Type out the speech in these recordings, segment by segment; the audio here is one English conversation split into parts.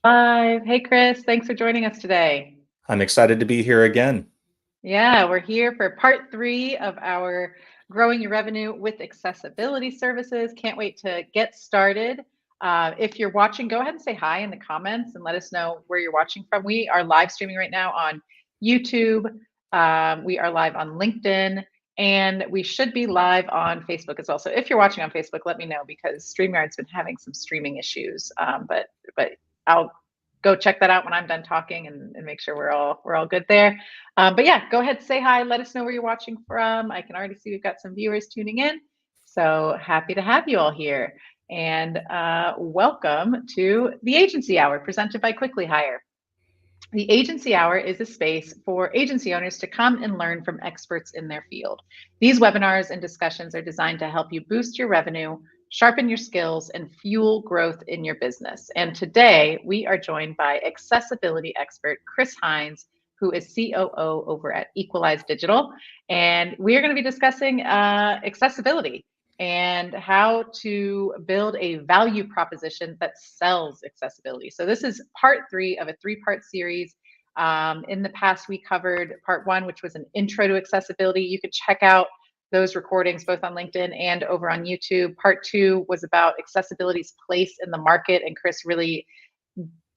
Live. Hey, Chris, thanks for joining us today. I'm excited to be here again. Yeah, we're here for part 3 of our Growing Your Revenue with Accessibility Services. Can't wait to get started. If you're watching, go ahead and say hi in the comments and let us know where you're watching from. We are live streaming right now on YouTube. We are live on LinkedIn, and we should be live on Facebook as well. So if you're watching on Facebook, let me know because StreamYard's been having some streaming issues. But I'll go check that out when I'm done talking and make sure we're all good there. But yeah, go ahead, say hi, let us know where you're watching from. I can already see we've got some viewers tuning in. So happy to have you all here. And welcome to the Agency Hour presented by Quickly Hire. The Agency Hour is a space for agency owners to come and learn from experts in their field. These webinars and discussions are designed to help you boost your revenue, sharpen your skills, and fuel growth in your business. And today we are joined by accessibility expert Chris Hinds, who is COO over at Equalize Digital. And we are going to be discussing accessibility and how to build a value proposition that sells accessibility. So this is part 3 of a 3-part series. In the past, we covered part 1, which was an intro to accessibility. You could check out those recordings both on LinkedIn and over on YouTube. Part 2 was about accessibility's place in the market, and Chris really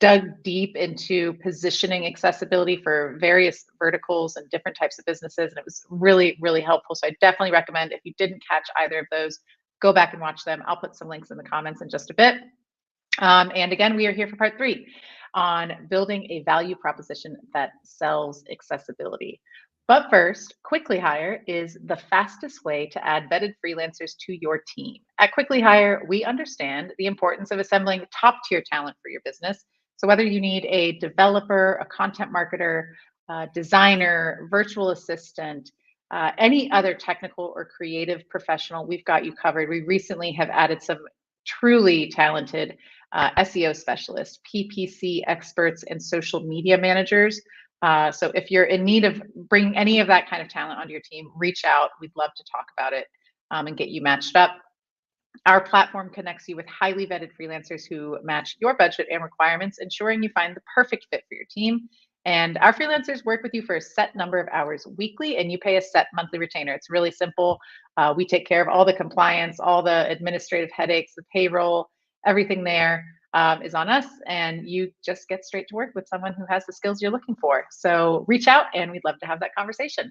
dug deep into positioning accessibility for various verticals and different types of businesses. And it was really, really helpful. So I definitely recommend, if you didn't catch either of those, go back and watch them. I'll put some links in the comments in just a bit. And again, we are here for part 3 on building a value proposition that sells accessibility. But first, Quickly Hire is the fastest way to add vetted freelancers to your team. At Quickly Hire, we understand the importance of assembling top-tier talent for your business. So whether you need a developer, a content marketer, designer, virtual assistant, any other technical or creative professional, we've got you covered. We recently have added some truly talented SEO specialists, PPC experts, and social media managers. So if you're in need of bringing any of that kind of talent onto your team, reach out. We'd love to talk about it and get you matched up. Our platform connects you with highly vetted freelancers who match your budget and requirements, ensuring you find the perfect fit for your team. And our freelancers work with you for a set number of hours weekly, and you pay a set monthly retainer. It's really simple. We take care of all the compliance, all the administrative headaches, the payroll, everything there is on us, and you just get straight to work with someone who has the skills you're looking for. So reach out, and we'd love to have that conversation.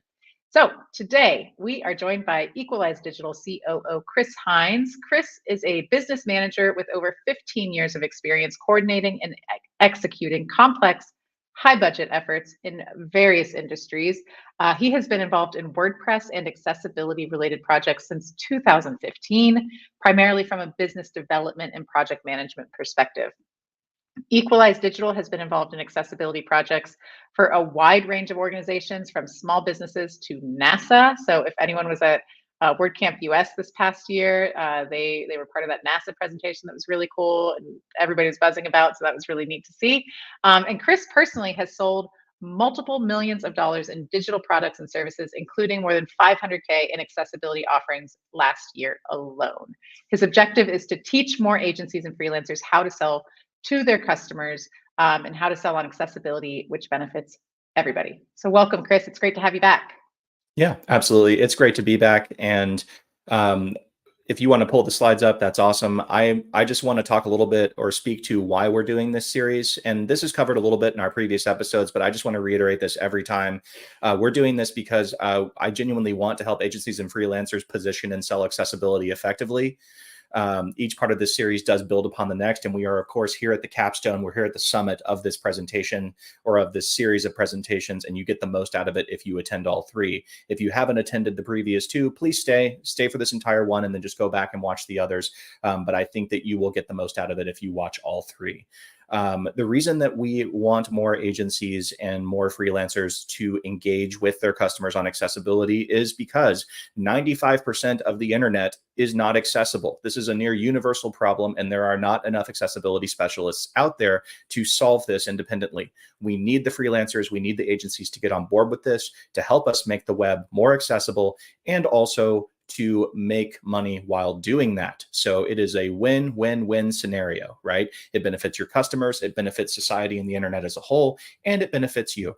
So today we are joined by Equalize Digital COO Chris Hinds. Chris is a business manager with over 15 years of experience coordinating and executing complex, high budget efforts in various industries. He has been involved in WordPress and accessibility related projects since 2015, primarily from a business development and project management perspective. Equalize Digital has been involved in accessibility projects for a wide range of organizations, from small businesses to NASA. So if anyone was at WordCamp US this past year, they were part of that NASA presentation that was really cool and everybody was buzzing about. So that was really neat to see. And Chris personally has sold multiple millions of dollars in digital products and services, including more than 500K in accessibility offerings last year alone. His objective is to teach more agencies and freelancers how to sell to their customers and how to sell on accessibility, which benefits everybody. So welcome, Chris. It's great to have you back. Yeah, absolutely. It's great to be back. And if you want to pull the slides up, that's awesome. I just want to talk a little bit or speak to why we're doing this series. And this is covered a little bit in our previous episodes, but I just want to reiterate this every time. We're doing this because I genuinely want to help agencies and freelancers position and sell accessibility effectively. Each part of this series does build upon the next, and we are, of course, here at the capstone. We're here at the summit of this presentation or of this series of presentations, and you get the most out of it if you attend all 3. If you haven't attended the previous 2, please stay for this entire one and then just go back and watch the others. But I think that you will get the most out of it if you watch all 3. The reason that we want more agencies and more freelancers to engage with their customers on accessibility is because 95% of the internet is not accessible. This is a near universal problem, and there are not enough accessibility specialists out there to solve this independently. We need the freelancers, we need the agencies to get on board with this to help us make the web more accessible and also to make money while doing that. So it is a win-win-win scenario, right? It benefits your customers, it benefits society and the internet as a whole, and it benefits you.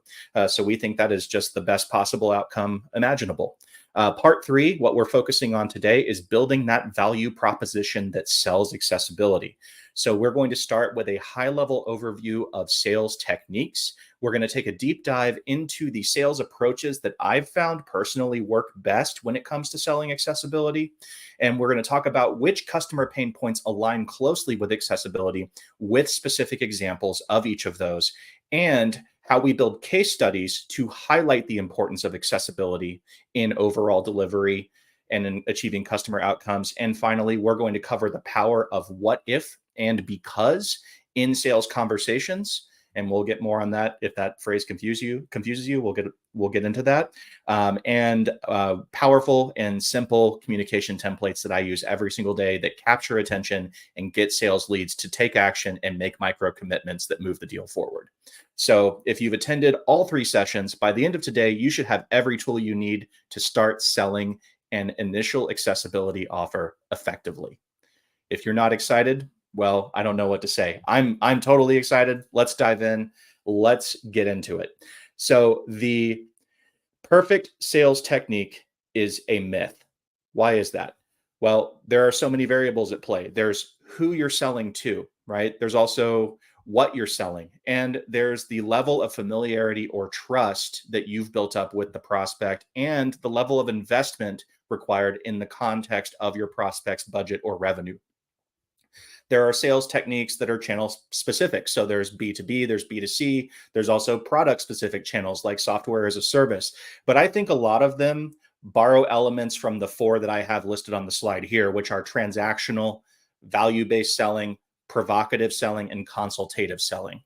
So we think that is just the best possible outcome imaginable. Part 3, what we're focusing on today is building that value proposition that sells accessibility. So we're going to start with a high-level overview of sales techniques. We're going to take a deep dive into the sales approaches that I've found personally work best when it comes to selling accessibility. And we're going to talk about which customer pain points align closely with accessibility with specific examples of each of those, and how we build case studies to highlight the importance of accessibility in overall delivery and in achieving customer outcomes. And finally, we're going to cover the power of what if and because in sales conversations. And we'll get more on that. If that phrase confuses you, we'll get into that. And powerful and simple communication templates that I use every single day that capture attention and get sales leads to take action and make micro commitments that move the deal forward. So if you've attended all 3 sessions, by the end of today, you should have every tool you need to start selling an initial accessibility offer effectively. If you're not excited, well, I don't know what to say. I'm totally excited. Let's dive in. Let's get into it. So the perfect sales technique is a myth. Why is that? Well, there are so many variables at play. There's who you're selling to, right? There's also what you're selling. And there's the level of familiarity or trust that you've built up with the prospect and the level of investment required in the context of your prospect's budget or revenue. There are sales techniques that are channel specific. So there's B2B, there's B2C, there's also product specific channels like software as a service. But I think a lot of them borrow elements from the 4 that I have listed on the slide here, which are transactional, value-based selling, provocative selling, and consultative selling.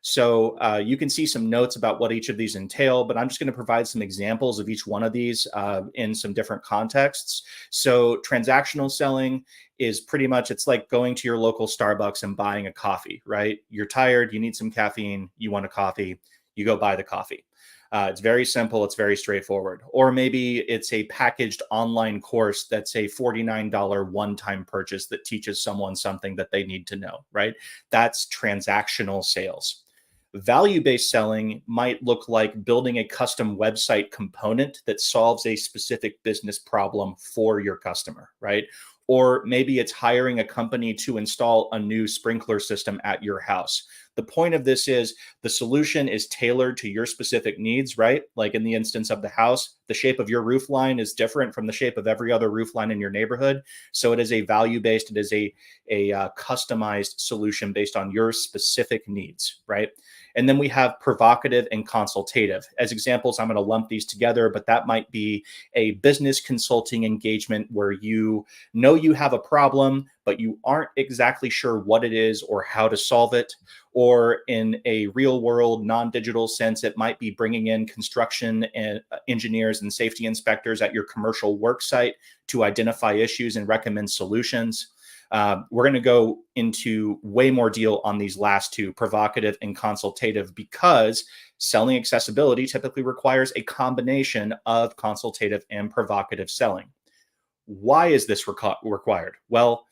So you can see some notes about what each of these entail, but I'm just going to provide some examples of each one of these in some different contexts. So transactional selling is pretty much, it's like going to your local Starbucks and buying a coffee, right? You're tired, you need some caffeine, you want a coffee, you go buy the coffee. It's very simple. It's very straightforward. Or maybe it's a packaged online course that's a $49 one-time purchase that teaches someone something that they need to know, right? That's transactional sales. Value-based selling might look like building a custom website component that solves a specific business problem for your customer, right? Or maybe it's hiring a company to install a new sprinkler system at your house. The point of this is the solution is tailored to your specific needs, right? Like in the instance of the house, the shape of your roof line is different from the shape of every other roof line in your neighborhood. So it is a value-based, it is a customized solution based on your specific needs, right? And then we have provocative and consultative. As examples, I'm going to lump these together, but that might be a business consulting engagement where you know you have a problem, but you aren't exactly sure what it is or how to solve it. Or in a real world, non-digital sense, it might be bringing in construction and engineers and safety inspectors at your commercial work site to identify issues and recommend solutions. We're going to go into way more deal on these last 2, provocative and consultative, because selling accessibility typically requires a combination of consultative and provocative selling. Why is this required? Well,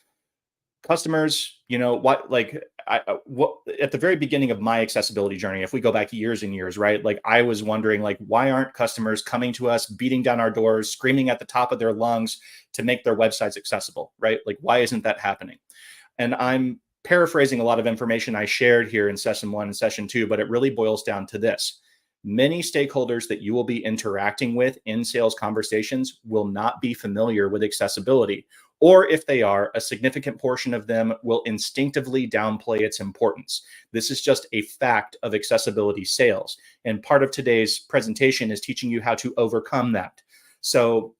customers, you know, at the very beginning of my accessibility journey, if we go back years and years, right? Like I was wondering, like, why aren't customers coming to us, beating down our doors, screaming at the top of their lungs to make their websites accessible, right? Like, why isn't that happening? And I'm paraphrasing a lot of information I shared here in session 1 and session 2, but it really boils down to this. Many stakeholders that you will be interacting with in sales conversations will not be familiar with accessibility. Or if they are, a significant portion of them will instinctively downplay its importance. This is just a fact of accessibility sales. And part of today's presentation is teaching you how to overcome that. So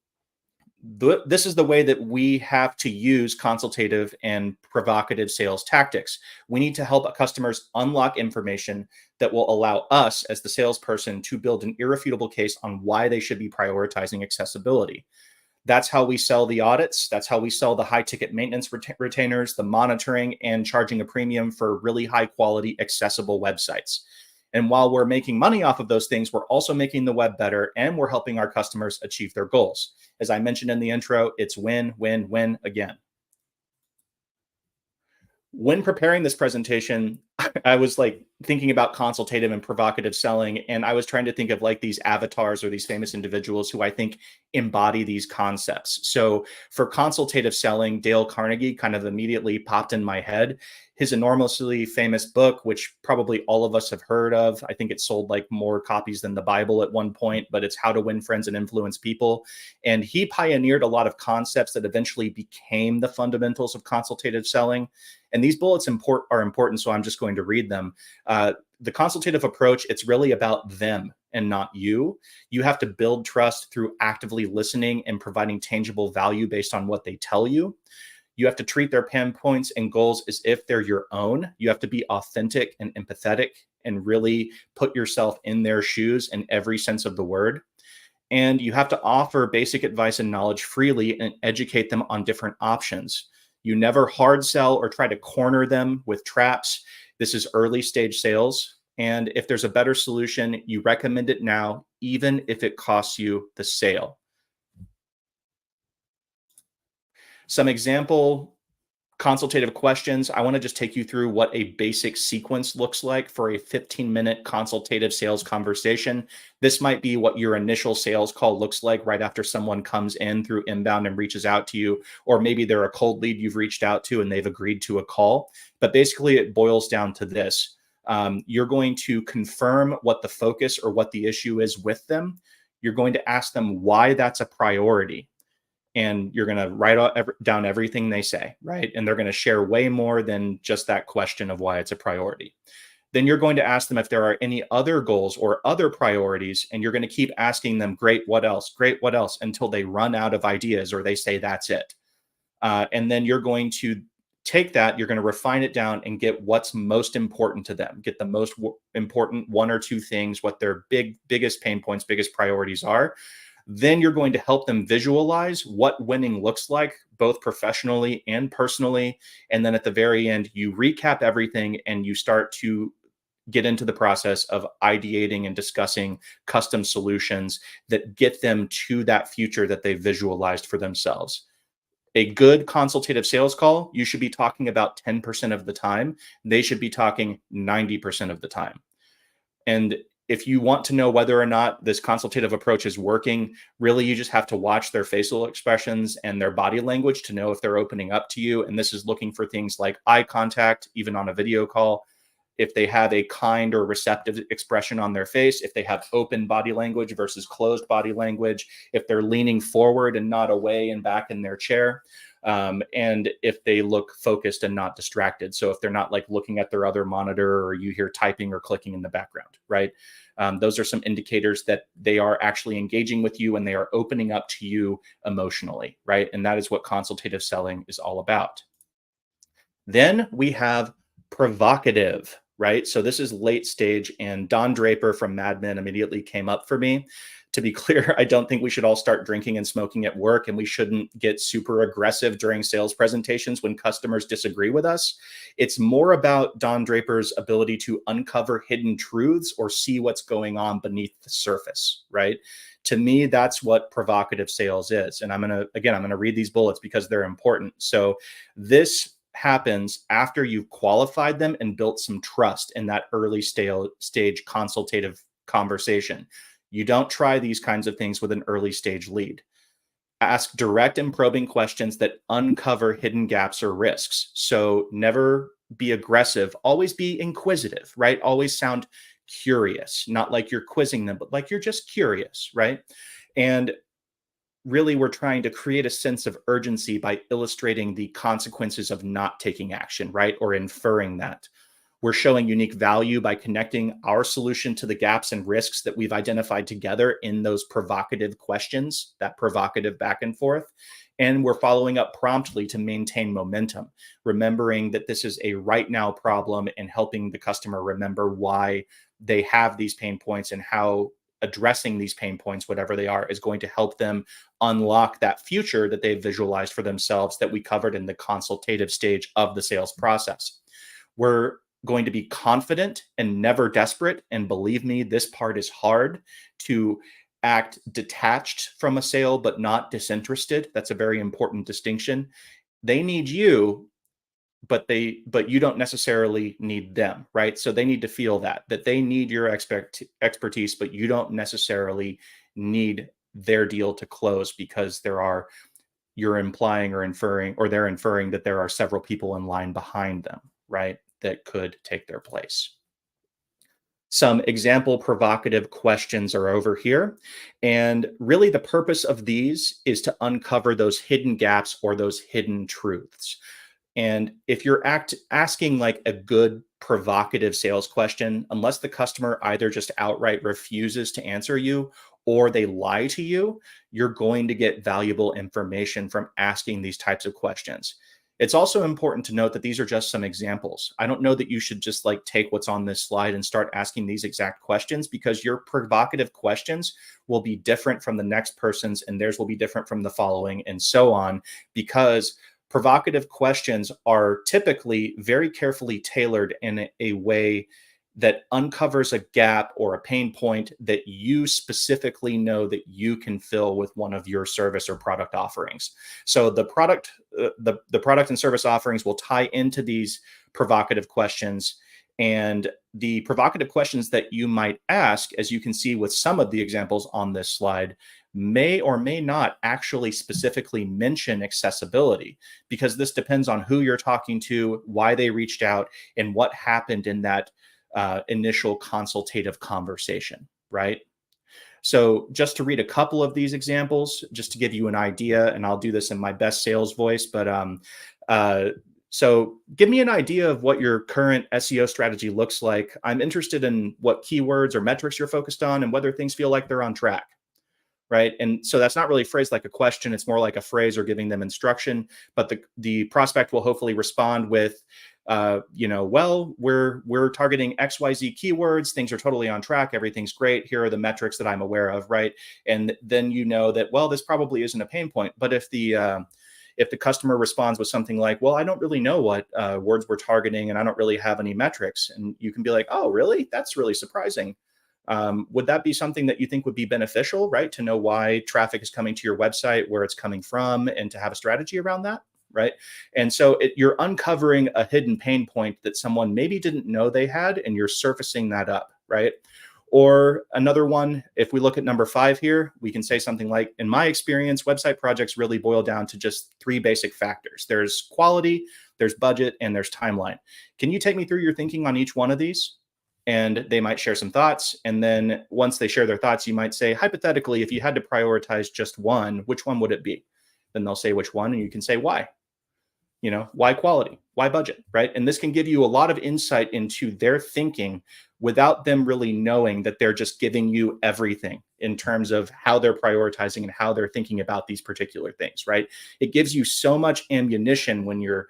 this is the way that we have to use consultative and provocative sales tactics. We need to help customers unlock information that will allow us as the salesperson to build an irrefutable case on why they should be prioritizing accessibility. That's how we sell the audits. That's how we sell the high ticket maintenance retainers, the monitoring, and charging a premium for really high quality accessible websites. And while we're making money off of those things, we're also making the web better and we're helping our customers achieve their goals. As I mentioned in the intro, it's win, win, win again. When preparing this presentation, I was like thinking about consultative and provocative selling, and I was trying to think of like these avatars or these famous individuals who I think embody these concepts. So for consultative selling, Dale Carnegie kind of immediately popped in my head. His enormously famous book, which probably all of us have heard of, I think it sold like more copies than the Bible at one point, but it's How to Win Friends and Influence People. And he pioneered a lot of concepts that eventually became the fundamentals of consultative selling. And these bullets are important, so I'm just going to read them. The consultative approach, it's really about them and not you. You have to build trust through actively listening and providing tangible value based on what they tell you. You have to treat their pain points and goals as if they're your own. You have to be authentic and empathetic and really put yourself in their shoes in every sense of the word. And you have to offer basic advice and knowledge freely and educate them on different options. You never hard sell or try to corner them with traps. This is early stage sales. And if there's a better solution, you recommend it now, even if it costs you the sale. Some example consultative questions. I want to just take you through what a basic sequence looks like for a 15-minute consultative sales conversation. This might be what your initial sales call looks like right after someone comes in through inbound and reaches out to you, or maybe they're a cold lead you've reached out to and they've agreed to a call. But basically it boils down to this. You're going to confirm what the focus or what the issue is with them. You're going to ask them why that's a priority. And you're going to write down everything they say, right? And they're going to share way more than just that question of why it's a priority. Then you're going to ask them if there are any other goals or other priorities, and you're going to keep asking them, great, what else? Great, what else? Until they run out of ideas or they say, that's it. And then you're going to take that, you're going to refine it down and get what's most important to them, get the most important one or two things, what their biggest pain points, biggest priorities are. Then you're going to help them visualize what winning looks like, both professionally and personally. And then at the very end, you recap everything and you start to get into the process of ideating and discussing custom solutions that get them to that future that they visualized for themselves. A good consultative sales call, you should be talking about 10% of the time. They should be talking 90% of the time. And if you want to know whether or not this consultative approach is working, really you just have to watch their facial expressions and their body language to know if they're opening up to you. And this is looking for things like eye contact, even on a video call. If they have a kind or receptive expression on their face, if they have open body language versus closed body language, if they're leaning forward and not away and back in their chair, and if they look focused and not distracted. So if they're not like looking at their other monitor or you hear typing or clicking in the background, right? Those are some indicators that they are actually engaging with you and they are opening up to you emotionally, right? And that is what consultative selling is all about. Then we have provocative, right? So this is late stage, and Don Draper from Mad Men immediately came up for me. To be clear, I don't think we should all start drinking and smoking at work, and we shouldn't get super aggressive during sales presentations when customers disagree with us. It's more about Don Draper's ability to uncover hidden truths or see what's going on beneath the surface, right? To me, that's what provocative sales is. And I'm going to read these bullets because they're important. So this happens after you've qualified them and built some trust in that early stage consultative conversation. You don't try these kinds of things with an early stage lead. Ask direct and probing questions that uncover hidden gaps or risks. So never be aggressive, always be inquisitive, right? Always sound curious, not like you're quizzing them, but like you're just curious, right? And really, we're trying to create a sense of urgency by illustrating the consequences of not taking action, right? Or inferring that. We're showing unique value by connecting our solution to the gaps and risks that we've identified together in those provocative questions, that provocative back and forth. And we're following up promptly to maintain momentum, remembering that this is a right now problem and helping the customer remember why they have these pain points and how addressing these pain points, whatever they are, is going to help them unlock that future that they've visualized for themselves that we covered in the consultative stage of the sales process. We're going to be confident and never desperate. And believe me, this part is hard to act detached from a sale, but not disinterested. That's a very important distinction. They need you, but you don't necessarily need them, right? So they need to feel that they need your expertise, but you don't necessarily need their deal to close because you're implying or inferring, or they're inferring that there are several people in line behind them, right, that could take their place. Some example provocative questions are over here. And really the purpose of these is to uncover those hidden gaps or those hidden truths. And if you're asking like a good provocative sales question, unless the customer either just outright refuses to answer you or they lie to you, you're going to get valuable information from asking these types of questions. It's also important to note that these are just some examples. I don't know that you should just like take what's on this slide and start asking these exact questions, because your provocative questions will be different from the next person's, and theirs will be different from the following, and so on, because provocative questions are typically very carefully tailored in a way that uncovers a gap or a pain point that you specifically know that you can fill with one of your service or product offerings. So the product and service offerings will tie into these provocative questions. And the provocative questions that you might ask, as you can see with some of the examples on this slide, may or may not actually specifically mention accessibility, because this depends on who you're talking to, why they reached out, and what happened in that initial consultative conversation, right? So just to read a couple of these examples, just to give you an idea, and I'll do this in my best sales voice, but so give me an idea of what your current SEO strategy looks like. I'm interested in what keywords or metrics you're focused on and whether things feel like they're on track. Right. And so that's not really phrased like a question. It's more like a phrase or giving them instruction. But the prospect will hopefully respond with, well, we're targeting XYZ keywords. Things are totally on track. Everything's great. Here are the metrics that I'm aware of. Right. And then you know that, well, this probably isn't a pain point. But if the customer responds with something like, well, I don't really know what words we're targeting, and I don't really have any metrics, and you can be like, oh, really? That's really surprising. Would that be something that you think would be beneficial, right? To know why traffic is coming to your website, where it's coming from, and to have a strategy around that, right? And so you're uncovering a hidden pain point that someone maybe didn't know they had, and you're surfacing that up, right? Or another one, if we look at number 5 here, we can say something like, in my experience, website projects really boil down to just 3 basic factors. There's quality, there's budget, and there's timeline. Can you take me through your thinking on each one of these? And they might share some thoughts. And then once they share their thoughts, you might say, hypothetically, if you had to prioritize just one, which one would it be? Then they'll say which one, and you can say why. Why quality? Why budget, right? And this can give you a lot of insight into their thinking without them really knowing that they're just giving you everything in terms of how they're prioritizing and how they're thinking about these particular things, right? It gives you so much ammunition when you're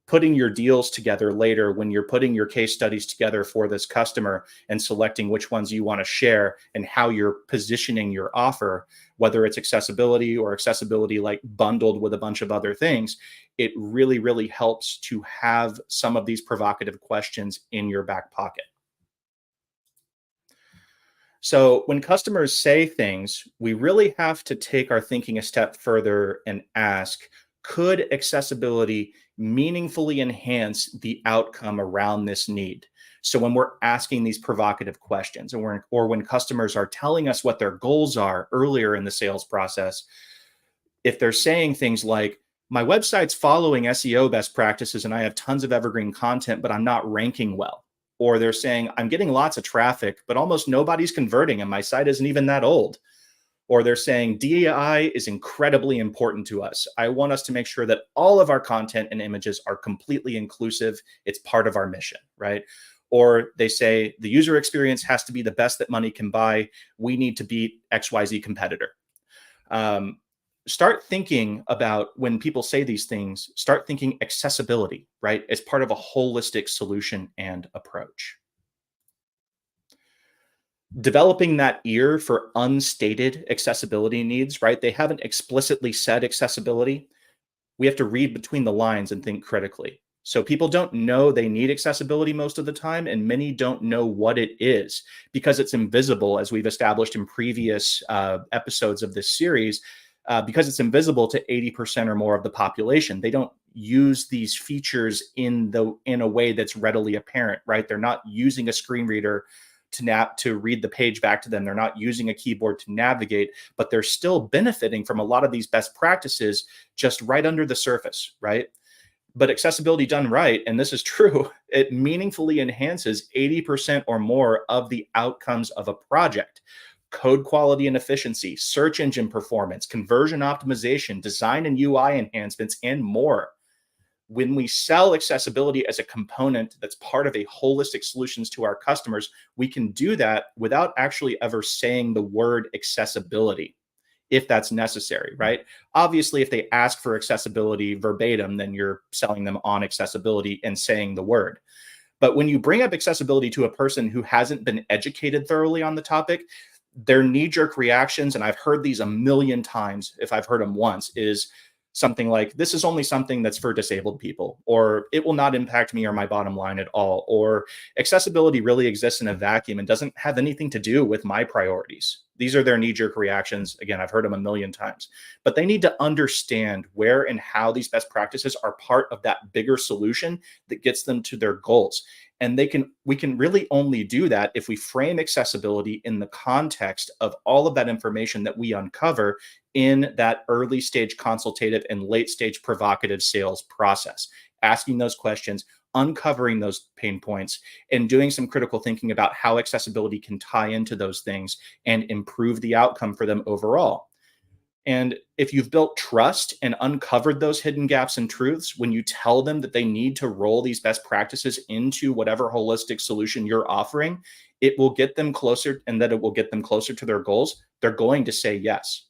putting your deals together later, when you're putting your case studies together for this customer and selecting which ones you want to share and how you're positioning your offer, whether it's accessibility or accessibility like bundled with a bunch of other things. It really, really helps to have some of these provocative questions in your back pocket. So when customers say things, we really have to take our thinking a step further and ask, could accessibility meaningfully enhance the outcome around this need? So when we're asking these provocative questions, or when customers are telling us what their goals are earlier in the sales process, if they're saying things like, my website's following SEO best practices and I have tons of evergreen content, but I'm not ranking well. Or they're saying, I'm getting lots of traffic, but almost nobody's converting and my site isn't even that old. Or they're saying DEI is incredibly important to us. I want us to make sure that all of our content and images are completely inclusive. It's part of our mission, right? Or they say the user experience has to be the best that money can buy. We need to beat XYZ competitor. Start thinking about, when people say these things, start thinking accessibility, right? As part of a holistic solution and approach. Developing that ear for unstated accessibility needs, right? They haven't explicitly said accessibility. We have to read between the lines and think critically. So people don't know they need accessibility most of the time, and many don't know what it is because it's invisible, as we've established in previous episodes of this series, because it's invisible to 80% or more of the population. They don't use these features in a way that's readily apparent, right? They're not using a screen reader to read the page back to them. They're not using a keyboard to navigate, but they're still benefiting from a lot of these best practices just right under the surface, right? But accessibility done right, and this is true, it meaningfully enhances 80% or more of the outcomes of a project. Code quality and efficiency, search engine performance, conversion optimization, design and UI enhancements, and more. When we sell accessibility as a component that's part of a holistic solutions to our customers, we can do that without actually ever saying the word accessibility, if that's necessary, right? Obviously, if they ask for accessibility verbatim, then you're selling them on accessibility and saying the word. But when you bring up accessibility to a person who hasn't been educated thoroughly on the topic, their knee-jerk reactions, and I've heard these a million times, if I've heard them once, is something like, this is only something that's for disabled people, or it will not impact me or my bottom line at all, or accessibility really exists in a vacuum and doesn't have anything to do with my priorities. These are their knee-jerk reactions. Again, I've heard them a million times, but they need to understand where and how these best practices are part of that bigger solution that gets them to their goals. And we can really only do that if we frame accessibility in the context of all of that information that we uncover in that early stage consultative and late stage provocative sales process, asking those questions, uncovering those pain points, and doing some critical thinking about how accessibility can tie into those things and improve the outcome for them overall. And if you've built trust and uncovered those hidden gaps and truths, when you tell them that they need to roll these best practices into whatever holistic solution you're offering, it will get them closer, and that it will get them closer to their goals. They're going to say yes.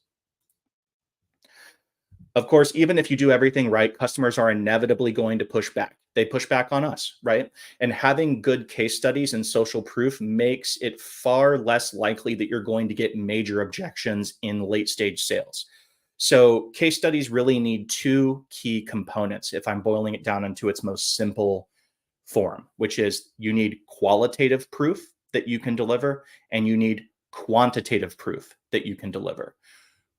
Of course, even if you do everything right, customers are inevitably going to push back. They push back on us, right? And having good case studies and social proof makes it far less likely that you're going to get major objections in late stage sales. So case studies really need two key components, if I'm boiling it down into its most simple form, which is you need qualitative proof that you can deliver, and you need quantitative proof that you can deliver.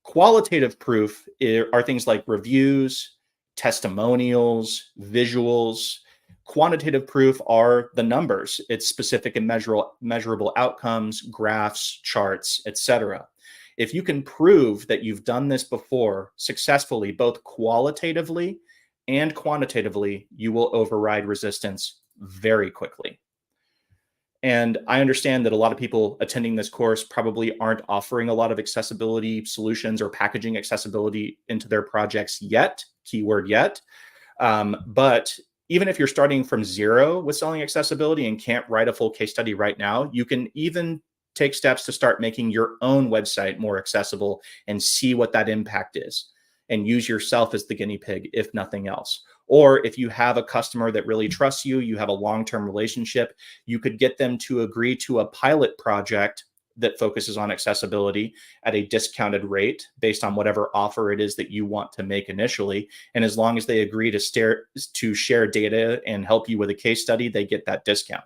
Qualitative proof are things like reviews, testimonials, visuals. Quantitative proof are the numbers. It's specific and measurable outcomes, graphs, charts, etc. If you can prove that you've done this before successfully, both qualitatively and quantitatively, you will override resistance very quickly. And I understand that a lot of people attending this course probably aren't offering a lot of accessibility solutions or packaging accessibility into their projects yet, keyword yet. But even if you're starting from zero with selling accessibility and can't write a full case study right now, you can even take steps to start making your own website more accessible and see what that impact is, and use yourself as the guinea pig, if nothing else. Or if you have a customer that really trusts you, you have a long-term relationship, you could get them to agree to a pilot project that focuses on accessibility at a discounted rate based on whatever offer it is that you want to make initially. And as long as they agree to share data and help you with a case study, they get that discount.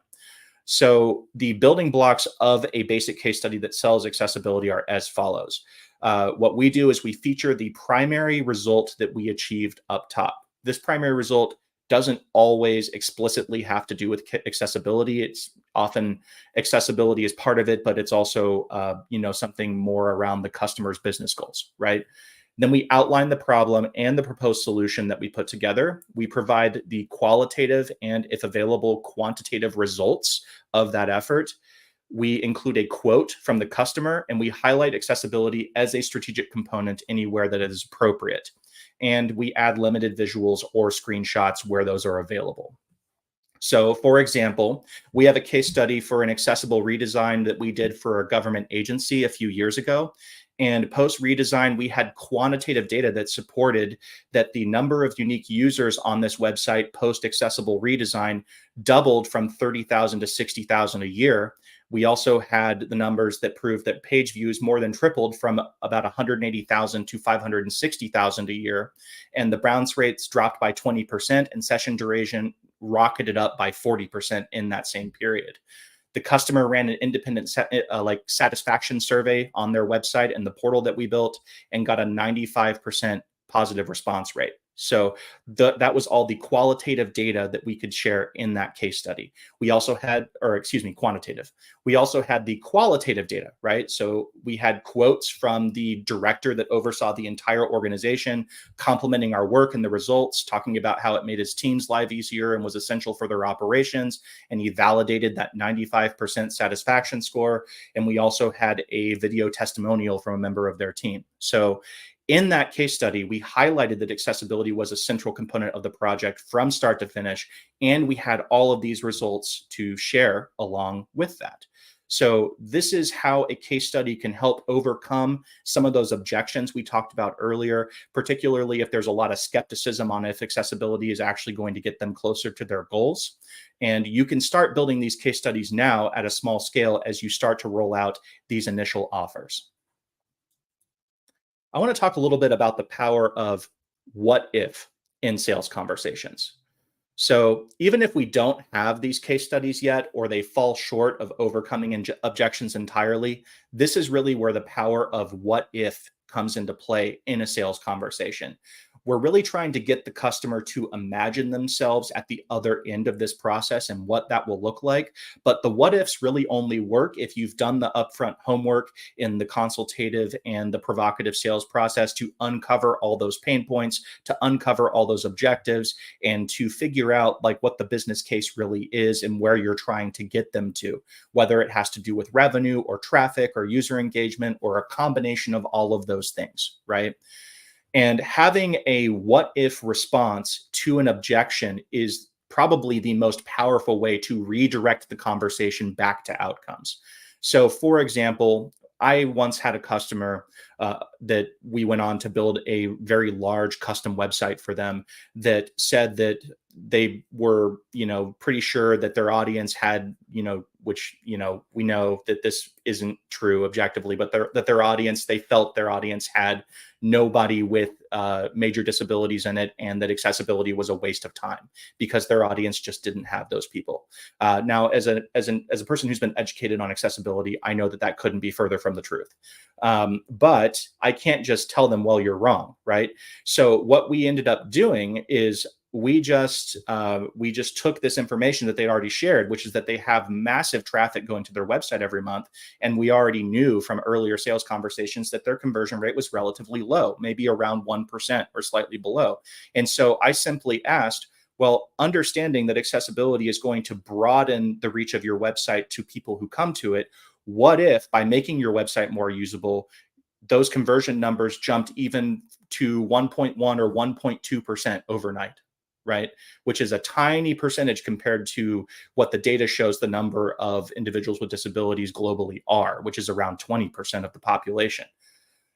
So the building blocks of a basic case study that sells accessibility are as follows. What we do is we feature the primary result that we achieved up top. This primary result doesn't always explicitly have to do with accessibility. It's often accessibility is part of it, but it's also something more around the customer's business goals, right? Then we outline the problem and the proposed solution that we put together. We provide the qualitative and, if available, quantitative results of that effort. We include a quote from the customer, and we highlight accessibility as a strategic component anywhere that it is appropriate. And we add limited visuals or screenshots where those are available. So, for example, we have a case study for an accessible redesign that we did for a government agency a few years ago. And post redesign, we had quantitative data that supported that the number of unique users on this website post accessible redesign doubled from 30,000 to 60,000 a year. We also had the numbers that proved that page views more than tripled from about 180,000 to 560,000 a year. And the bounce rates dropped by 20% and session duration rocketed up by 40% in that same period. The customer ran an independent satisfaction survey on their website and the portal that we built and got a 95% positive response rate. So that was all the qualitative data that we could share in that case study. We also had, quantitative. We also had the qualitative data, right? So we had quotes from the director that oversaw the entire organization, complimenting our work and the results, talking about how it made his team's life easier and was essential for their operations. And he validated that 95% satisfaction score. And we also had a video testimonial from a member of their team. So in that case study, we highlighted that accessibility was a central component of the project from start to finish, and we had all of these results to share along with that. So this is how a case study can help overcome some of those objections we talked about earlier, particularly if there's a lot of skepticism on if accessibility is actually going to get them closer to their goals. And you can start building these case studies now at a small scale as you start to roll out these initial offers. I want to talk a little bit about the power of what if in sales conversations. So even if we don't have these case studies yet, or they fall short of overcoming objections entirely, this is really where the power of what if comes into play in a sales conversation. We're really trying to get the customer to imagine themselves at the other end of this process and what that will look like. But the what ifs really only work if you've done the upfront homework in the consultative and the provocative sales process to uncover all those pain points, to uncover all those objectives, and to figure out like what the business case really is and where you're trying to get them to, whether it has to do with revenue or traffic or user engagement or a combination of all of those things, right? And having a what if response to an objection is probably the most powerful way to redirect the conversation back to outcomes. So, for example, I once had a customer that we went on to build a very large custom website for them that said that they were, pretty sure that their audience had, which, we know that this isn't true objectively, but their audience, they felt their audience had nobody with major disabilities in it, and that accessibility was a waste of time because their audience just didn't have those people. Now, as a person who's been educated on accessibility, I know that that couldn't be further from the truth. But I can't just tell them, well, you're wrong, right? So what we ended up doing is we just took this information that they'd already shared, which is that they have massive traffic going to their website every month. And we already knew from earlier sales conversations that their conversion rate was relatively low, maybe around 1% or slightly below. And so I simply asked, well, understanding that accessibility is going to broaden the reach of your website to people who come to it, what if by making your website more usable, those conversion numbers jumped even to 1.1 or 1.2% overnight? Right? Which is a tiny percentage compared to what the data shows the number of individuals with disabilities globally are, which is around 20% of the population.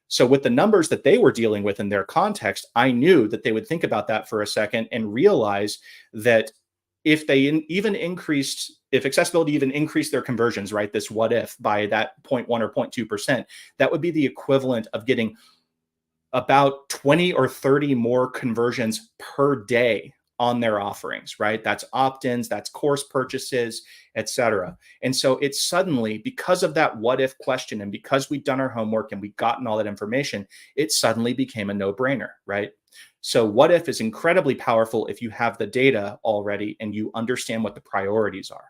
So with the numbers that they were dealing with in their context, I knew that they would think about that for a second and realize that if they if accessibility even increased their conversions, right, this what if by that 0.1 or 0.2%, that would be the equivalent of getting about 20 or 30 more conversions per day on their offerings, right? That's opt-ins, that's course purchases, etc. And so it's suddenly, because of that what if question, and because we've done our homework and we've gotten all that information, it suddenly became a no-brainer, right? So what if is incredibly powerful if you have the data already and you understand what the priorities are.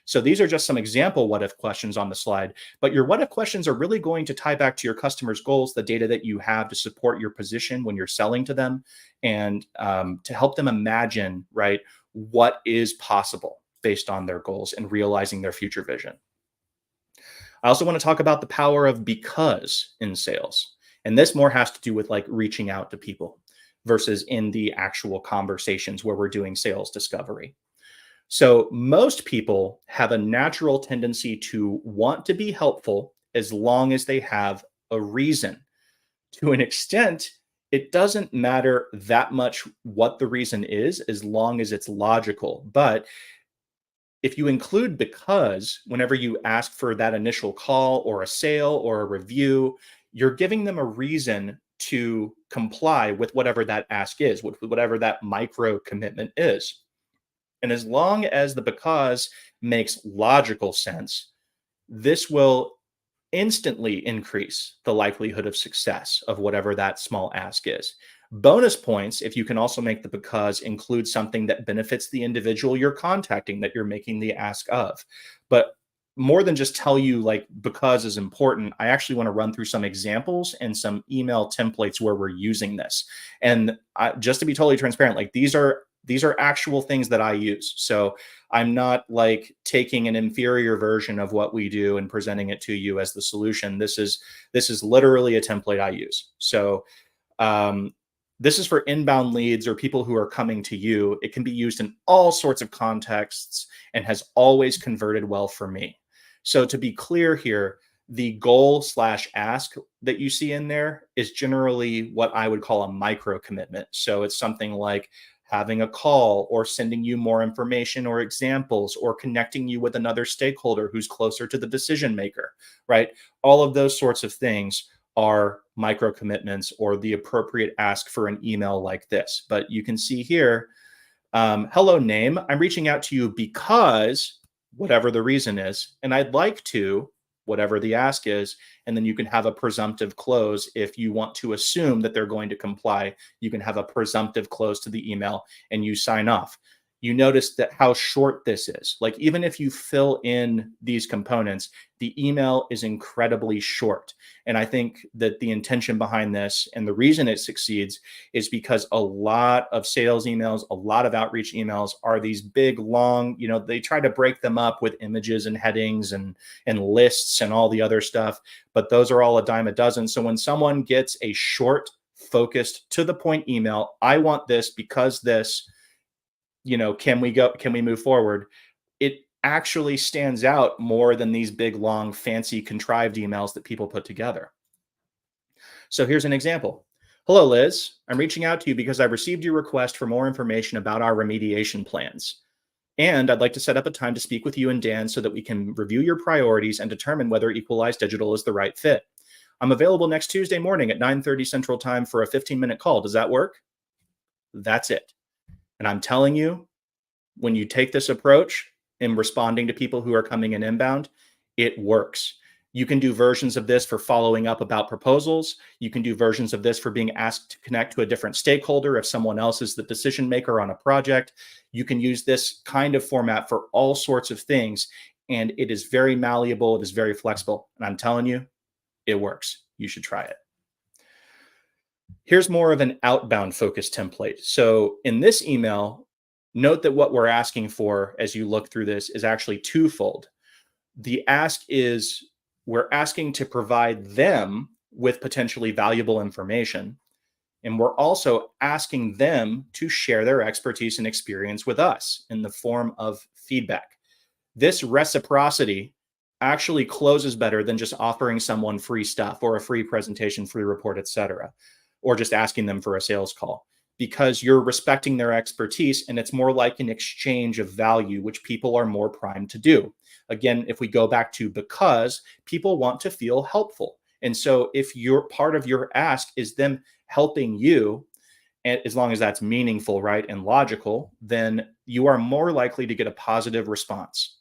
So these are just some example what if questions on the slide, but your what if questions are really going to tie back to your customers' goals, the data that you have to support your position when you're selling to them, and to help them imagine, right, what is possible based on their goals and realizing their future vision. I also want to talk about the power of because in sales. And this more has to do with like reaching out to people versus in the actual conversations where we're doing sales discovery. So most people have a natural tendency to want to be helpful as long as they have a reason. To an extent, it doesn't matter that much what the reason is, as long as it's logical. But if you include because whenever you ask for that initial call or a sale or a review, you're giving them a reason to comply with whatever that ask is, with whatever that micro commitment is. And as long as the because makes logical sense, this will instantly increase the likelihood of success of whatever that small ask is. Bonus points if you can also make the because include something that benefits the individual you're contacting that you're making the ask of. But more than just tell you like because is important, I actually want to run through some examples and some email templates where we're using this. And just to be totally transparent, like these are actual things that I use. So I'm not like taking an inferior version of what we do and presenting it to you as the solution. This is literally a template I use. So this is for inbound leads or people who are coming to you. It can be used in all sorts of contexts and has always converted well for me. So to be clear here, the goal / ask that you see in there is generally what I would call a micro commitment. So it's something like having a call or sending you more information or examples or connecting you with another stakeholder who's closer to the decision maker, right? All of those sorts of things are micro commitments or the appropriate ask for an email like this. But you can see here, hello name, I'm reaching out to you because whatever the reason is, and I'd like to, whatever the ask is, and then you can have a presumptive close. If you want to assume that they're going to comply, you can have a presumptive close to the email and you sign off. You notice that how short this is. Like even if you fill in these components, the email is incredibly short. And I think that the intention behind this and the reason it succeeds is because a lot of sales emails, a lot of outreach emails are these big, long, they try to break them up with images and headings and lists and all the other stuff, but those are all a dime a dozen. So when someone gets a short, focused, to the point email, I want this because this, can we move forward? It actually stands out more than these big, long, fancy, contrived emails that people put together. So here's an example. Hello, Liz. I'm reaching out to you because I received your request for more information about our remediation plans. And I'd like to set up a time to speak with you and Dan so that we can review your priorities and determine whether Equalize Digital is the right fit. I'm available next Tuesday morning at 9:30 Central Time for a 15-minute call. Does that work? That's it. And I'm telling you, when you take this approach in responding to people who are coming in inbound, it works. You can do versions of this for following up about proposals. You can do versions of this for being asked to connect to a different stakeholder if someone else is the decision maker on a project. You can use this kind of format for all sorts of things. And it is very malleable. It is very flexible. And I'm telling you, it works. You should try it. Here's more of an outbound focused template. So in this email, note that what we're asking for as you look through this is actually twofold. The ask is we're asking to provide them with potentially valuable information. And we're also asking them to share their expertise and experience with us in the form of feedback. This reciprocity actually closes better than just offering someone free stuff or a free presentation, free report, etc., or just asking them for a sales call, because you're respecting their expertise and it's more like an exchange of value, which people are more primed to do. Again, if we go back to because, people want to feel helpful. And so if your part of your ask is them helping you, and as long as that's meaningful, right, and logical, then you are more likely to get a positive response.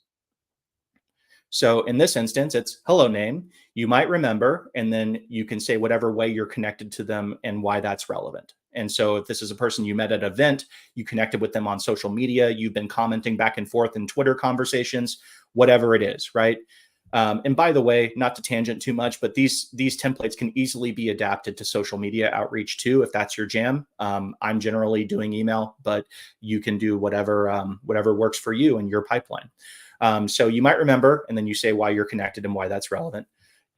So in this instance, it's hello name. You might remember, and then you can say whatever way you're connected to them and why that's relevant. And so if this is a person you met at an event, you connected with them on social media, you've been commenting back and forth in Twitter conversations, whatever it is, right? And by the way, not to tangent too much, but these templates can easily be adapted to social media outreach too, if that's your jam. I'm generally doing email, but you can do whatever works for you in your pipeline. So you might remember, and then you say why you're connected and why that's relevant.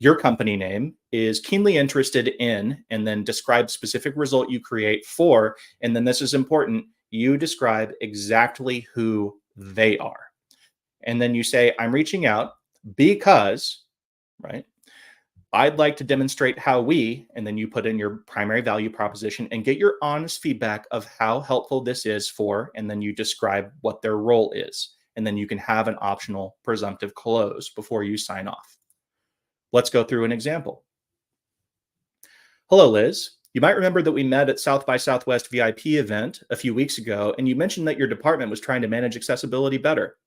Your company name is keenly interested in, and then describe specific result you create for, and then this is important, you describe exactly who they are. And then you say, I'm reaching out because, right? I'd like to demonstrate how we, and then you put in your primary value proposition and get your honest feedback of how helpful this is for, and then you describe what their role is. And then you can have an optional presumptive close before you sign off. Let's go through an example. Hello, Liz. You might remember that we met at South by Southwest VIP event a few weeks ago, and you mentioned that your department was trying to manage accessibility better.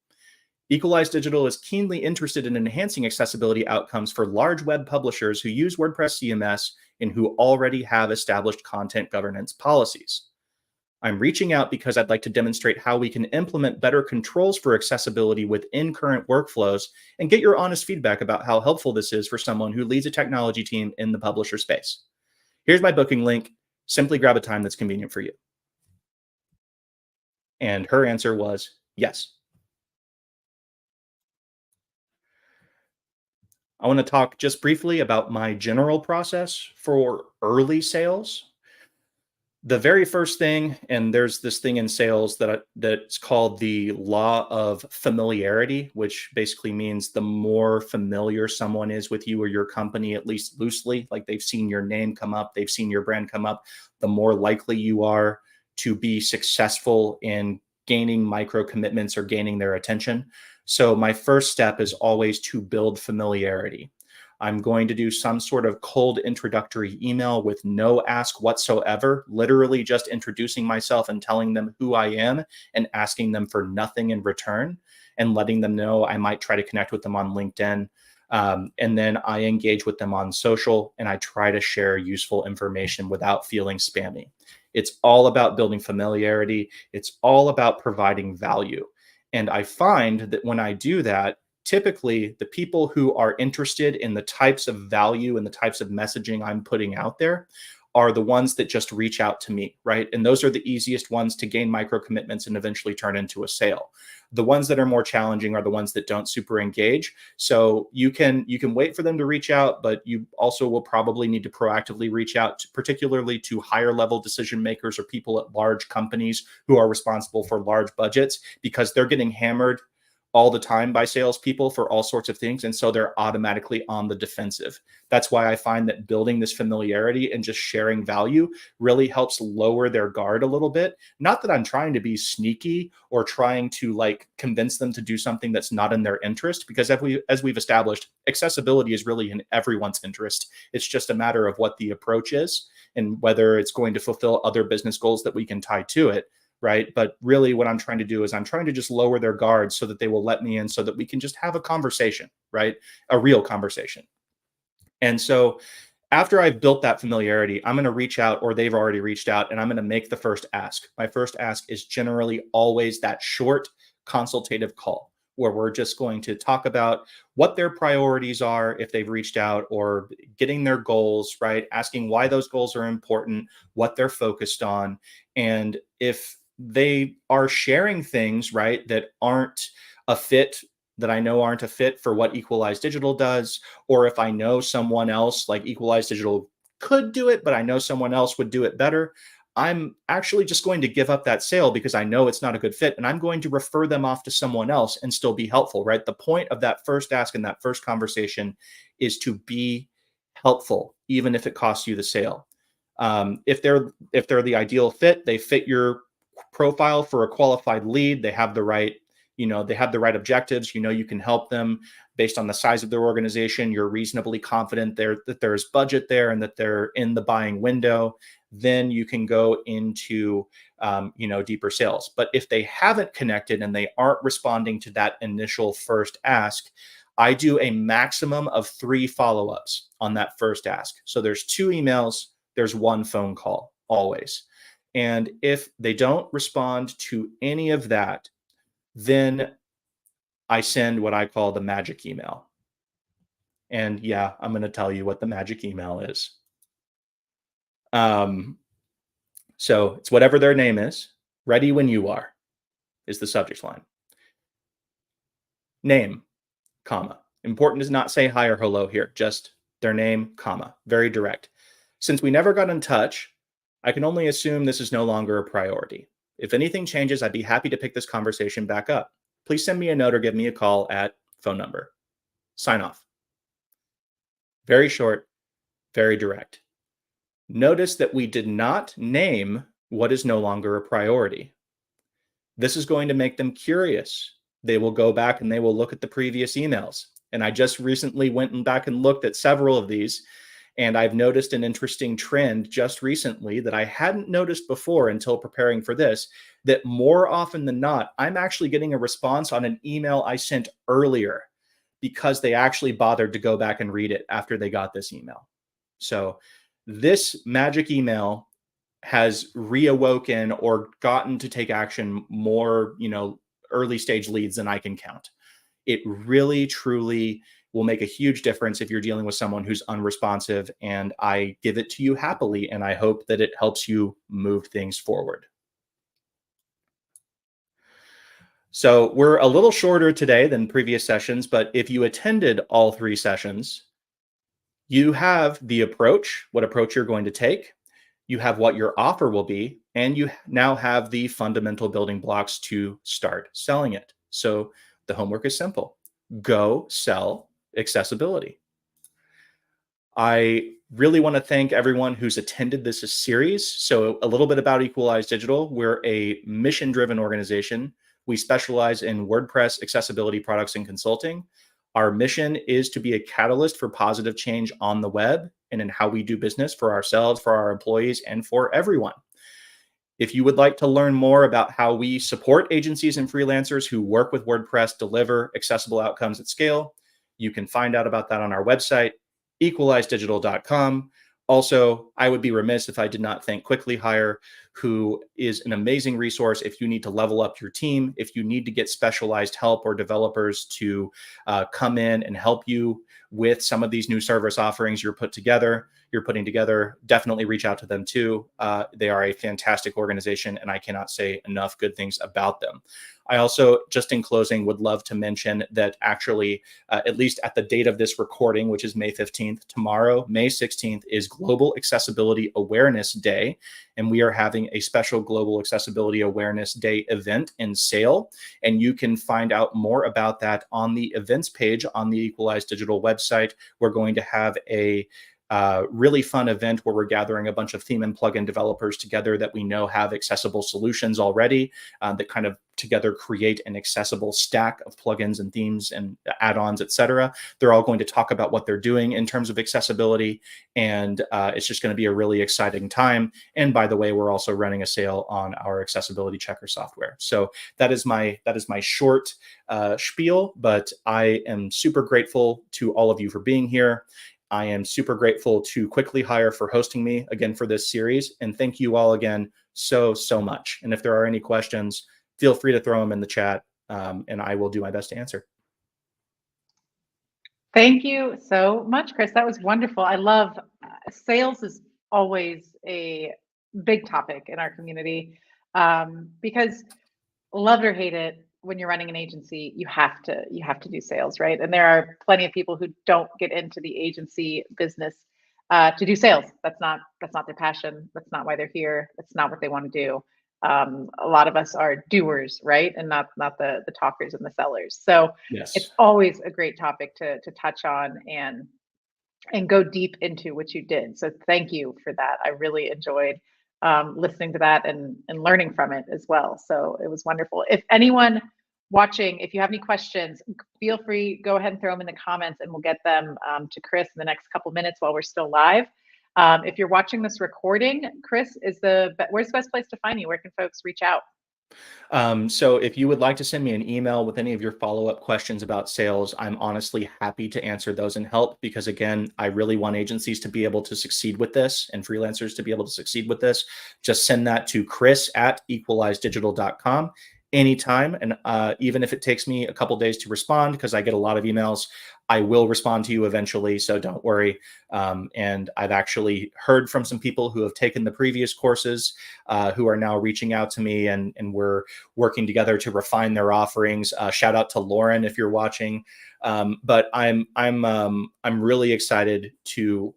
Equalize Digital is keenly interested in enhancing accessibility outcomes for large web publishers who use WordPress CMS and who already have established content governance policies. I'm reaching out because I'd like to demonstrate how we can implement better controls for accessibility within current workflows and get your honest feedback about how helpful this is for someone who leads a technology team in the publisher space. Here's my booking link. Simply grab a time that's convenient for you. And her answer was yes. I want to talk just briefly about my general process for early sales. The very first thing, and there's this thing in sales that's called the law of familiarity, which basically means the more familiar someone is with you or your company, at least loosely, like they've seen your name come up, they've seen your brand come up, the more likely you are to be successful in gaining micro commitments or gaining their attention. So my first step is always to build familiarity. I'm going to do some sort of cold introductory email with no ask whatsoever, literally just introducing myself and telling them who I am and asking them for nothing in return and letting them know I might try to connect with them on LinkedIn. And then I engage with them on social and I try to share useful information without feeling spammy. It's all about building familiarity. It's all about providing value. And I find that when I do that, typically the people who are interested in the types of value and the types of messaging I'm putting out there are the ones that just reach out to me, right? And those are the easiest ones to gain micro commitments and eventually turn into a sale. The ones that are more challenging are the ones that don't super engage. So you can wait for them to reach out, but you also will probably need to proactively reach out, particularly to higher level decision makers or people at large companies who are responsible for large budgets, because they're getting hammered all the time by salespeople for all sorts of things. And so they're automatically on the defensive. That's why I find that building this familiarity and just sharing value really helps lower their guard a little bit. Not that I'm trying to be sneaky or trying to like convince them to do something that's not in their interest, because as we've established, accessibility is really in everyone's interest. It's just a matter of what the approach is and whether it's going to fulfill other business goals that we can tie to it. Right. But really what I'm trying to do is I'm trying to just lower their guards so that they will let me in so that we can just have a conversation, right? A real conversation. And so after I've built that familiarity, I'm going to reach out, or they've already reached out, and I'm going to make the first ask. My first ask is generally always that short consultative call where we're just going to talk about what their priorities are if they've reached out, or getting their goals, right? Asking why those goals are important, what they're focused on. And if they are sharing things, right, that aren't a fit, that I know aren't a fit for what Equalize Digital does, or if I know someone else like Equalize Digital could do it, but I know someone else would do it better, I'm actually just going to give up that sale because I know it's not a good fit, and I'm going to refer them off to someone else and still be helpful, right? The point of that first ask and that first conversation is to be helpful, even if it costs you the sale. If they're the ideal fit, they fit your profile for a qualified lead, they have the right, they have the right objectives, you can help them based on the size of their organization, you're reasonably confident that there's budget there and that they're in the buying window, then you can go into deeper sales. But if they haven't connected and they aren't responding to that initial first ask, I do a maximum of 3 follow-ups on that first ask. So there's 2 emails, there's 1 phone call always. And if they don't respond to any of that, then I send what I call the magic email. And yeah, I'm going to tell you what the magic email is. So it's whatever their name is. Ready when you are is the subject line. Name, comma. Important is not say hi or hello here, just their name, comma. Very direct. Since we never got in touch, I can only assume this is no longer a priority. If anything changes, I'd be happy to pick this conversation back up. Please send me a note or give me a call at phone number. Sign off. Very short, very direct. Notice that we did not name what is no longer a priority. This is going to make them curious. They will go back and they will look at the previous emails. And I just recently went back and looked at several of these, and I've noticed an interesting trend just recently that I hadn't noticed before until preparing for this, that more often than not, I'm actually getting a response on an email I sent earlier because they actually bothered to go back and read it after they got this email. So this magic email has reawoken or gotten to take action more, early stage leads than I can count. It really, truly will make a huge difference if you're dealing with someone who's unresponsive. And I give it to you happily. And I hope that it helps you move things forward. So we're a little shorter today than previous sessions, but if you attended all 3 sessions, you have the approach, what approach you're going to take. You have what your offer will be, and you now have the fundamental building blocks to start selling it. So the homework is simple. Go sell accessibility. I really want to thank everyone who's attended this series. So a little bit about Equalize Digital. We're a mission-driven organization. We specialize in WordPress accessibility products and consulting. Our mission is to be a catalyst for positive change on the web and in how we do business for ourselves, for our employees, and for everyone. If you would like to learn more about how we support agencies and freelancers who work with WordPress deliver accessible outcomes at scale, you can find out about that on our website, equalizedigital.com. Also, I would be remiss if I did not thank Quickly Hire, who is an amazing resource if you need to level up your team, if you need to get specialized help or developers to come in and help you with some of these new service offerings you're putting together, definitely reach out to them too. They are a fantastic organization, and I cannot say enough good things about them. I also, just in closing, would love to mention that actually, at least at the date of this recording, which is May 15th, tomorrow, May 16th, is Global Accessibility Awareness Day. And we are having a special Global Accessibility Awareness Day event and sale. And you can find out more about that on the events page on the Equalize Digital website. We're going to have a really fun event where we're gathering a bunch of theme and plugin developers together that we know have accessible solutions already that kind of together create an accessible stack of plugins and themes and add-ons, etc. They're all going to talk about what they're doing in terms of accessibility, and it's just going to be a really exciting time. And by the way, we're also running a sale on our accessibility checker software. So that is my short spiel, but I am super grateful to all of you for being here. I am super grateful to Quickly Hire for hosting me again for this series. And thank you all again so much. And if there are any questions, feel free to throw them in the chat, and I will do my best to answer. Thank you so much, Chris. That was wonderful. I love sales is always a big topic in our community because love it or hate it, when you're running an agency, you have to do sales, right? And there are plenty of people who don't get into the agency business to do sales. That's not their passion. That's not why they're here. That's not what they want to do. A lot of us are doers, right? And not the talkers and the sellers. So yes, it's always a great topic to touch on and go deep into what you did. So thank you for that. I really enjoyed listening to that and learning from it as well. So it was wonderful. If anyone watching, if you have any questions, feel free, go ahead and throw them in the comments and we'll get them to Chris in the next couple minutes while we're still live. If you're watching this recording, Chris, where's the best place to find you? Where can folks reach out? So if you would like to send me an email with any of your follow-up questions about sales, I'm honestly happy to answer those and help, because again, I really want agencies to be able to succeed with this and freelancers to be able to succeed with this. Just send that to chris@equalizedigital.com anytime. And even if it takes me a couple days to respond, because I get a lot of emails, I will respond to you eventually, so don't worry. And I've actually heard from some people who have taken the previous courses who are now reaching out to me, and we're working together to refine their offerings. Shout out to Lauren if you're watching. But I'm really excited to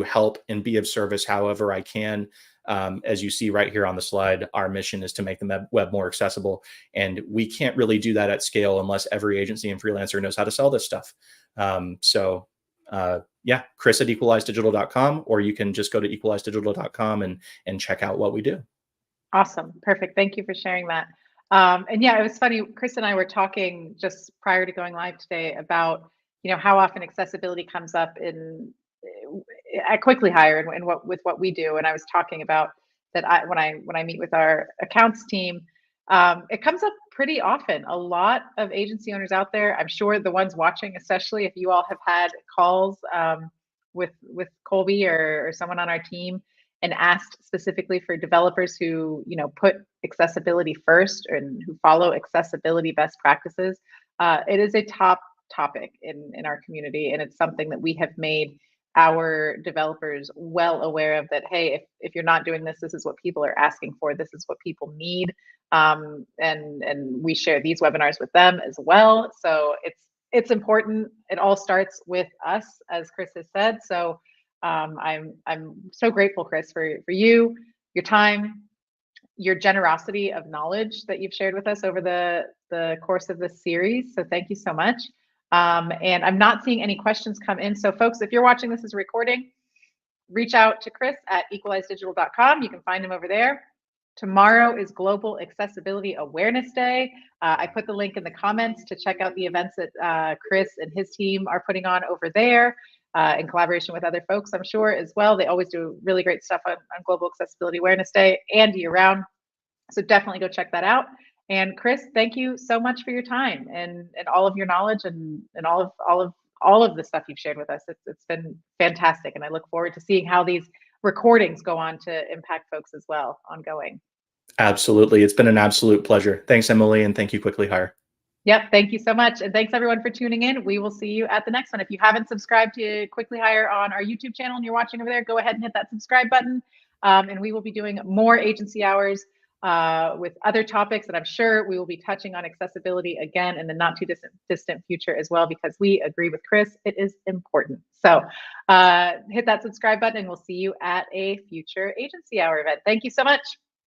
help and be of service however I can. As you see right here on the slide, our mission is to make the web more accessible. And we can't really do that at scale unless every agency and freelancer knows how to sell this stuff. So yeah, Chris at equalizedigital.com, or you can just go to equalizedigital.com and check out what we do. Awesome. Perfect. Thank you for sharing that. And yeah, it was funny. Chris and I were talking just prior to going live today about, how often accessibility comes up at Quickly Hire and with what we do. And I was talking about that when I meet with our accounts team, it comes up pretty often. A lot of agency owners out there, I'm sure the ones watching, especially if you all have had calls with Colby or someone on our team and asked specifically for developers who put accessibility first and who follow accessibility best practices. It is a top topic in our community, and it's something that we have made our developers well aware of, that hey, if you're not doing this, this is what people are asking for, this is what people need, and we share these webinars with them as well. So it's important. It all starts with us, as Chris has said. So I'm so grateful, Chris, for you, your time, your generosity of knowledge that you've shared with us over the course of this series. So thank you so much. And I'm not seeing any questions come in. So folks, if you're watching this as a recording, reach out to Chris at equalizedigital.com. You can find him over there. Tomorrow is Global Accessibility Awareness Day. I put the link in the comments to check out the events that Chris and his team are putting on over there in collaboration with other folks, I'm sure, as well. They always do really great stuff on Global Accessibility Awareness Day and year round. So definitely go check that out. And Chris, thank you so much for your time and all of your knowledge and all of the stuff you've shared with us. It's been fantastic, and I look forward to seeing how these recordings go on to impact folks as well ongoing. Absolutely. It's been an absolute pleasure. Thanks, Emily, and thank you, Quickly Hire. Yep. Thank you so much. And thanks everyone for tuning in. We will see you at the next one. If you haven't subscribed to Quickly Hire on our YouTube channel and you're watching over there, go ahead and hit that subscribe button. And we will be doing more agency hours with other topics, and I'm sure we will be touching on accessibility again in the not too distant future as well, because we agree with Chris, it is important. So hit that subscribe button and we'll see you at a future agency hour event. Thank you so much.